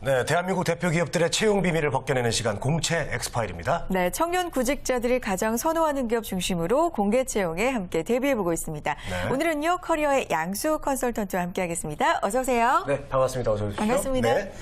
네, 대한민국 대표 기업들의 채용 비밀을 벗겨내는 시간 공채 엑스파일입니다. 네, 청년 구직자들이 가장 선호하는 기업 중심으로 공개 채용에 함께 대비해보고 있습니다. 네. 오늘은요, 커리어의 양수 컨설턴트와 함께하겠습니다. 어서 오세요. 네, 반갑습니다. 어서 오십시오. 반갑습니다. 네.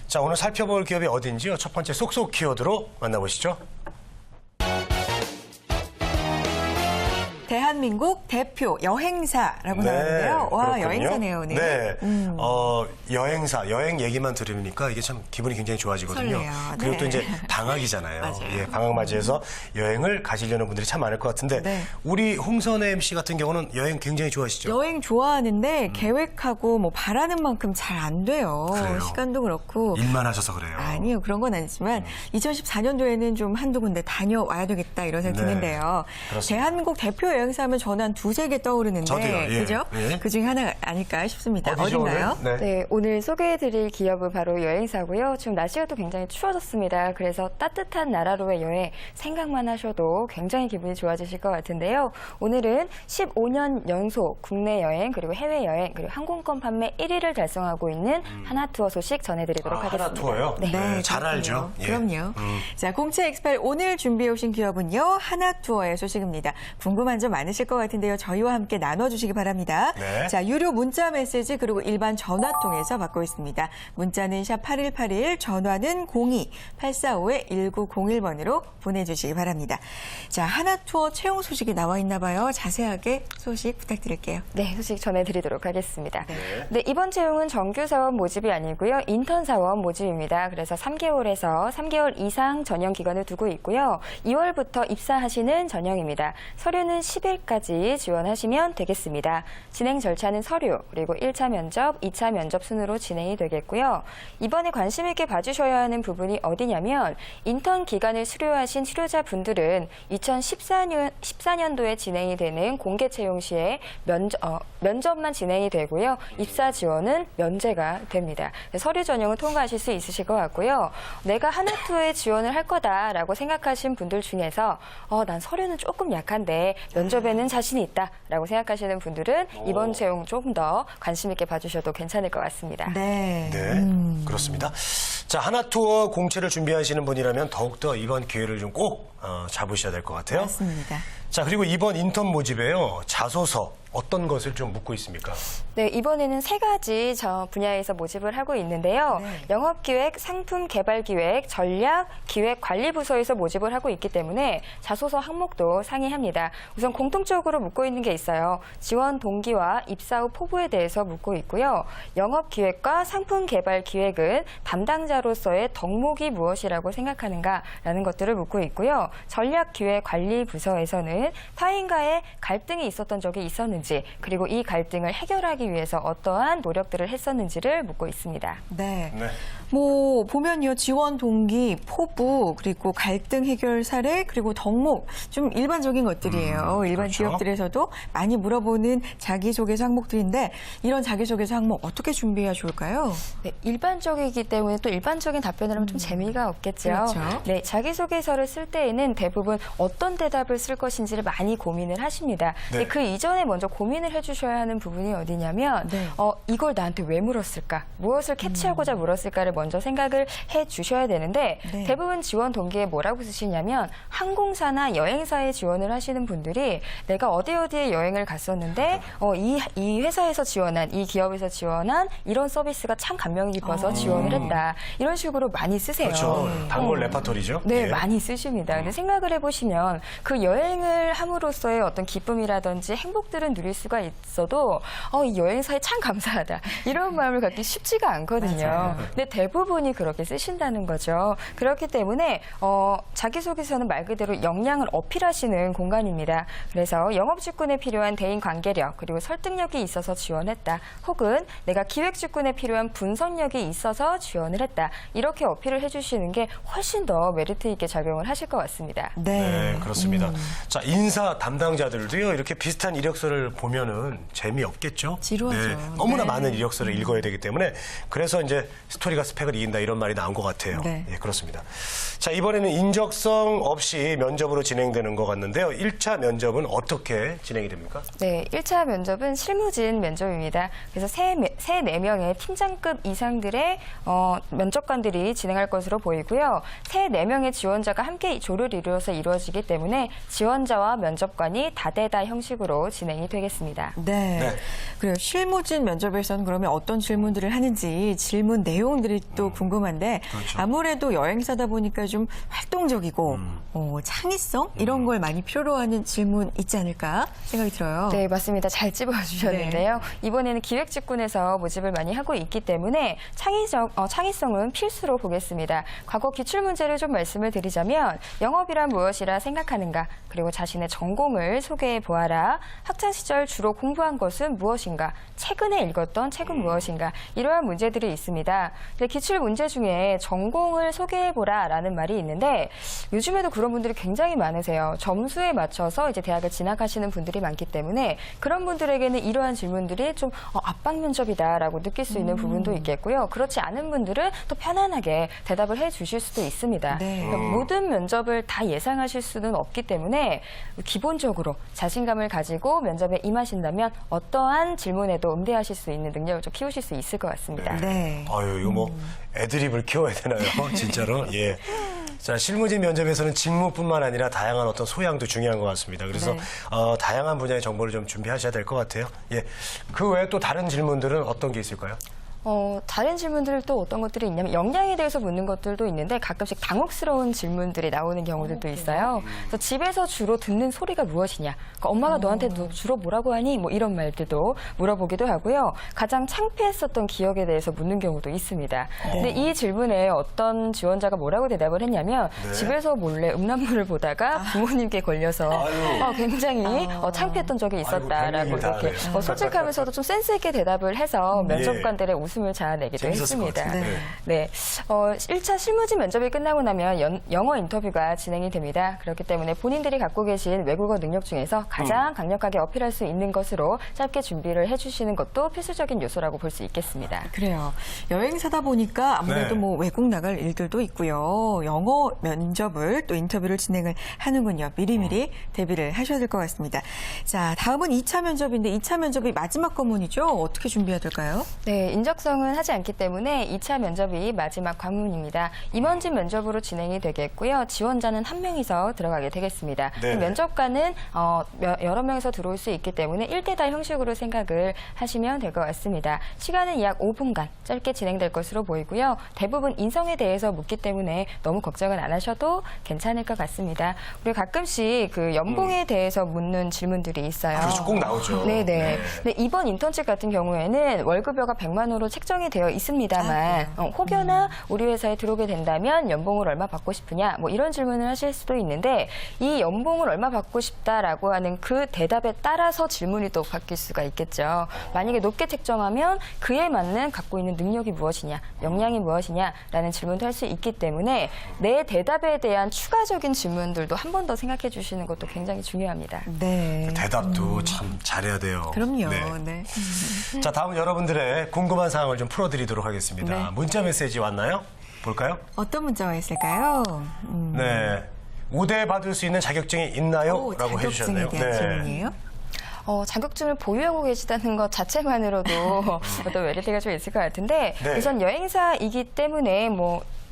자, 오늘 살펴볼 기업이 어딘지요? 첫 번째 쏙쏙 키워드로 만나보시죠. 대한민국 대표 여행사라고 나오는데요. 와, 그렇군요. 여행사네요, 오늘. 네. 여행사, 여행 얘기만 들으니까 이게 참 기분이 굉장히 좋아지거든요. 설레요. 그리고 네. 또 이제 방학이잖아요. 맞아요. 예, 방학 맞이해서 여행을 가시려는 분들이 참 많을 것 같은데 네. 우리 홍선혜 MC 같은 경우는 여행 굉장히 좋아하시죠? 여행 좋아하는데 계획하고 뭐 바라는 만큼 잘 안 돼요. 그래요? 시간도 그렇고. 일만 하셔서 그래요. 아니요, 그런 건 아니지만 2014년도에는 좀 한두 군데 다녀와야 되겠다 이런 생각이 네, 드는데요. 그렇습니다. 대한민국 대표 여행사 하면 저는 한 두세 개 떠오르는데 저도요, 예. 그죠? 예. 그중에 하나 아닐까 싶습니다. 어디죠, 어딘가요? 오늘? 네. 네, 오늘 소개해드릴 기업은 바로 여행사고요. 지금 날씨가 또 굉장히 추워졌습니다. 그래서 따뜻한 나라로의 여행 생각만 하셔도 굉장히 기분이 좋아지실 것 같은데요. 오늘은 15년 연속 국내 여행 그리고 해외 여행 그리고 항공권 판매 1위를 달성하고 있는 하나투어 소식 전해드리도록 하겠습니다. 하나투어요? 네. 네, 잘 그렇군요. 알죠. 예. 그럼요. 자, 공채 엑스파일 오늘 준비해 오신 기업은요. 하나투어의 소식입니다. 궁금한 점 많으실 것 같은데요. 저희와 함께 나눠주시기 바랍니다. 네. 자, 유료 문자 메시지 그리고 일반 전화 통해서 받고 있습니다. 문자는 샵 8181, 전화는 02-845-1901번으로 보내주시기 바랍니다. 자, 하나투어 채용 소식이 나와 있나 봐요. 자세하게 소식 부탁드릴게요. 네, 소식 전해드리도록 하겠습니다. 네, 이번 채용은 정규 사원 모집이 아니고요. 인턴 사원 모집입니다. 그래서 3개월에서 3개월 이상 전형 기간을 두고 있고요. 2월부터 입사하시는 전형입니다. 서류는 10일까지 지원하시면 되겠습니다. 진행 절차는 서류, 그리고 1차 면접, 2차 면접 순으로 진행이 되겠고요. 이번에 관심 있게 봐주셔야 하는 부분이 어디냐면 인턴 기간을 수료하신 수료자분들은 2014년도에 진행이 되는 공개 채용 시에 면접만 진행이 되고요. 입사 지원은 면제가 됩니다. 서류 전형을 통과하실 수 있으실 것 같고요. 내가 하나투어에 지원을 할 거다라고 생각하신 분들 중에서 난 서류는 조금 약한데 면접에는 자신이 있다라고 생각하시는 분들은 이번 채용 조금 더 관심 있게 봐주셔도 괜찮을 것 같습니다. 네. 네, 그렇습니다. 자, 하나투어 공채를 준비하시는 분이라면 더욱더 이번 기회를 좀 꼭 잡으셔야 될 것 같아요. 맞습니다. 자, 그리고 이번 인턴 모집에요. 자소서 어떤 것을 좀 묻고 있습니까? 네, 이번에는 세 가지 분야에서 모집을 하고 있는데요. 네. 영업기획, 상품개발기획, 전략, 기획관리부서에서 모집을 하고 있기 때문에 자소서 항목도 상이합니다. 우선 공통적으로 묻고 있는 게 있어요. 지원 동기와 입사 후 포부에 대해서 묻고 있고요. 영업기획과 상품개발기획은 담당자로서의 덕목이 무엇이라고 생각하는가라는 것들을 묻고 있고요. 전략기획관리부서에서는 타인과의 갈등이 있었던 적이 있었는지 그리고 이 갈등을 해결하기 위해서 어떠한 노력들을 했었는지를 묻고 있습니다. 네. 네. 뭐 보면요. 지원 동기, 포부, 그리고 갈등 해결 사례, 그리고 덕목 좀 일반적인 것들이에요. 일반 그렇죠. 기업들에서도 많이 물어보는 자기소개서 항목들인데 이런 자기소개서 항목 어떻게 준비해야 좋을까요? 네, 일반적이기 때문에 또 일반적인 답변을 하면 좀 재미가 없겠죠. 그렇죠. 네, 자기소개서를 쓸 때에는 대부분 어떤 대답을 쓸 것인지를 많이 고민을 하십니다. 네. 근데 그 이전에 먼저 고민을 해주셔야 하는 부분이 어디냐면 네. 이걸 나한테 왜 물었을까? 무엇을 캐치하고자 물었을까를 먼저 생각을 해주셔야 되는데 네. 대부분 지원 동기에 뭐라고 쓰시냐면 항공사나 여행사에 지원을 하시는 분들이 내가 어디에 여행을 갔었는데 이 회사에서 지원한, 이 기업에서 지원한 이런 서비스가 참 감명이 깊어서 지원을 했다. 이런 식으로 많이 쓰세요. 그렇죠. 단골 레파토리죠. 네, 예. 많이 쓰십니다. 근데 생각을 해보시면 그 여행을 함으로써의 어떤 기쁨이라든지 행복들은 누릴 수가 있어도 이 여행사에 참 감사하다. 이런 마음을 갖기 쉽지가 않거든요. 맞아요. 근데 대부분이 그렇게 쓰신다는 거죠. 그렇기 때문에 자기소개서는 말 그대로 역량을 어필하시는 공간입니다. 그래서 영업직군에 필요한 대인관계력 그리고 설득력이 있어서 지원했다. 혹은 내가 기획직군에 필요한 분석력이 있어서 지원을 했다. 이렇게 어필을 해주시는 게 훨씬 더 메리트 있게 작용을 하실 것 같습니다. 네, 그렇습니다. 자, 인사 담당자들도요, 이렇게 비슷한 이력서를 보면은 재미없겠죠? 지루하죠. 너무나 네. 많은 이력서를 읽어야 되기 때문에 그래서 이제 스토리가 스펙을 이긴다 이런 말이 나온 것 같아요. 네. 예, 그렇습니다. 자, 이번에는 인적성 없이 면접으로 진행되는 것 같는데요. 1차 면접은 어떻게 진행이 됩니까? 네, 1차 면접은 실무진 면접입니다. 그래서 세 4명의 팀장급 이상들의 면접관들이 진행할 것으로 보이고요. 세 4명의 지원자가 함께 조를 이루어서 이루어지기 때문에 지원자와 면접관이 다대다 형식으로 진행이 되겠습니다. 네. 네. 그래요. 실무진 면접에서는 그러면 어떤 질문들을 하는지 질문 내용들이 또 궁금한데 그렇죠. 아무래도 여행사다 보니까 좀 활동적이고 창의성 이런 걸 많이 필요로 하는 질문 있지 않을까 생각이 들어요. 네, 맞습니다. 잘 찝어주셨는데요. 이번에는 기획직군에서 모집을 많이 하고 있기 때문에 창의성은 필수로 보겠습니다. 과거 기출문제를 좀 말씀을 드리자면 영업이란 무엇이라 생각하는가, 그리고 자신의 전공을 소개해 보아라, 학창시절 주로 공부한 것은 무엇인가, 최근에 읽었던 책은 무엇인가, 이러한 문제들이 있습니다. 근데 기출 문제 중에 전공을 소개해 보라라는 말이 있는데 요즘에도 그런 분들이 굉장히 많으세요. 점수에 맞춰서 이제 대학을 진학하시는 분들이 많기 때문에 그런 분들에게는 이러한 질문들이 좀 압박 면접이다라고 느낄 수 있는 부분도 있겠고요. 그렇지 않은 분들은 또 편안하게 대답을 해 주실 수도 있습니다. 네. 그러니까 모든 면접을 다 예상하실 수는 없기 때문에 기본적으로 자신감을 가지고 면접에 임하신다면 어떠한 질문에도 응대하실 수 있는 능력을 좀 키우실 수 있을 것 같습니다. 네. 아유, 이거 뭐 애드립을 키워야 되나요? 진짜로? 예. 자, 실무진 면접에서는 직무뿐만 아니라 다양한 어떤 소양도 중요한 것 같습니다. 그래서 네. 다양한 분야의 정보를 좀 준비하셔야 될 것 같아요. 예. 그 외에 또 다른 질문들은 어떤 게 있을까요? 다른 질문들 또 어떤 것들이 있냐면 역량에 대해서 묻는 것들도 있는데 가끔씩 당혹스러운 질문들이 나오는 경우들도 있어요. 그래서 집에서 주로 듣는 소리가 무엇이냐, 그러니까 엄마가 너한테 주로 뭐라고 하니, 뭐 이런 말들도 물어보기도 하고요. 가장 창피했었던 기억에 대해서 묻는 경우도 있습니다. 근데 이 질문에 어떤 지원자가 뭐라고 대답을 했냐면 집에서 몰래 음란물을 보다가 부모님께 걸려서 굉장히 창피했던 적이 있었다라고 별얘기다, 이렇게 네. 솔직하면서도 좀 센스 있게 대답을 해서 면접관들의 웃음을 자아내기도 재밌었을 것 했습니다. 같아요. 네. 1차 실무진 면접이 끝나고 나면 영어 인터뷰가 진행이 됩니다. 그렇기 때문에 본인들이 갖고 계신 외국어 능력 중에서 가장 강력하게 어필할 수 있는 것으로 짧게 준비를 해주시는 것도 필수적인 요소라고 볼 수 있겠습니다. 그래요. 여행사다 보니까 아무래도 네. 뭐 외국 나갈 일들도 있고요. 영어 면접을 또 인터뷰를 진행을 하는군요. 미리미리 대비를 하셔야 될 것 같습니다. 자, 다음은 2차 면접인데 2차 면접이 마지막 관문이죠. 어떻게 준비해야 될까요? 네, 인적성은 하지 않기 때문에 2차 면접이 마지막 관문입니다. 임원진 면접으로 진행이 되겠고요. 지원자는 한 명이서 들어가게 되겠습니다. 네. 면접관은 여러 명이서 들어올 수 있기 때문에 1대1 형식으로 생각을 하시면 될 것 같습니다. 시간은 약 5분간 짧게 진행될 것으로 보이고요. 대부분 인성에 대해서 묻기 때문에 너무 걱정은 안 하셔도 괜찮을 것 같습니다. 그리고 가끔씩 그 연봉에 대해서 묻는 질문들이 있어요. 그렇죠. 꼭 나오죠. 네네. 네. 근데 이번 인턴십 같은 경우에는 월급여가 100만 원으로 책정이 되어 있습니다만 혹여나 우리 회사에 들어오게 된다면 연봉을 얼마 받고 싶으냐, 뭐 이런 질문을 하실 수도 있는데 이 연봉을 얼마 받고 싶다라고 하는 그 대답에 따라서 질문이 또 바뀔 수가 있겠죠. 만약에 높게 책정하면 그에 맞는 갖고 있는 능력이 무엇이냐, 역량이 무엇이냐라는 질문도 할 수 있기 때문에 내 대답에 대한 추가적인 질문들도 한 번 더 생각해 주시는 것도 굉장히 중요합니다. 네. 대답도 참 잘해야 돼요. 그럼요. 네. 네. 자, 다음 여러분들의 궁금한 사항을 좀 풀어드리도록 하겠습니다. 네. 문자 메시지 왔나요? 볼까요? 어떤 문자가 있을까요? 네. 우대 받을 수 있는 자격증이 있나요? 라고 해주셨네요. 자격증에 대한 질문이에요. 자격증을 보유하고 계시다는 것 자체만으로도 어떤 메리트가 좀 있을 것 같은데 네. 우선 여행사이기 때문에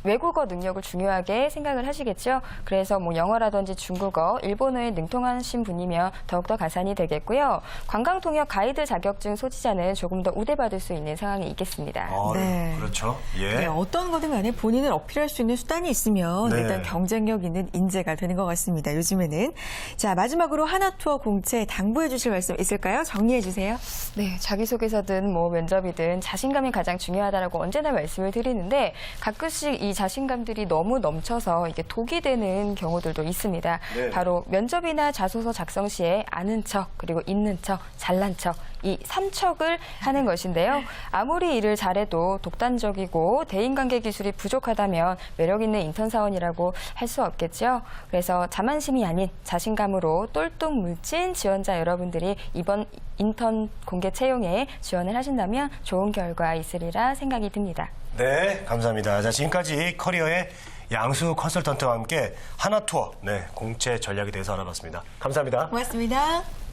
외국어 능력을 중요하게 생각을 하시겠죠. 그래서 영어라든지 중국어, 일본어에 능통하신 분이면 더욱더 가산이 되겠고요. 관광통역 가이드 자격증 소지자는 조금 더 우대받을 수 있는 상황이 있겠습니다. 네. 그렇죠. 예. 네, 어떤 거든 간에 본인을 어필할 수 있는 수단이 있으면 네. 일단 경쟁력 있는 인재가 되는 것 같습니다. 요즘에는. 자, 마지막으로 하나투어 공채 당부해 주실 말씀 있을까요? 정리해 주세요. 네, 자기소개서든 면접이든 자신감이 가장 중요하다라고 언제나 말씀을 드리는데 가끔씩 이 자신감들이 너무 넘쳐서 이게 독이 되는 경우들도 있습니다. 네. 바로 면접이나 자소서 작성 시에 아는 척, 그리고 있는 척, 잘난 척 이 삼척을 하는 것인데요. 아무리 일을 잘해도 독단적이고 대인관계 기술이 부족하다면 매력 있는 인턴 사원이라고 할 수 없겠죠. 그래서 자만심이 아닌 자신감으로 똘똘 뭉친 지원자 여러분들이 이번 인턴 공개 채용에 지원을 하신다면 좋은 결과 있으리라 생각이 듭니다. 네, 감사합니다. 자, 지금까지 커리어의 양수 컨설턴트와 함께 하나투어, 공채 전략에 대해서 알아봤습니다. 감사합니다. 고맙습니다.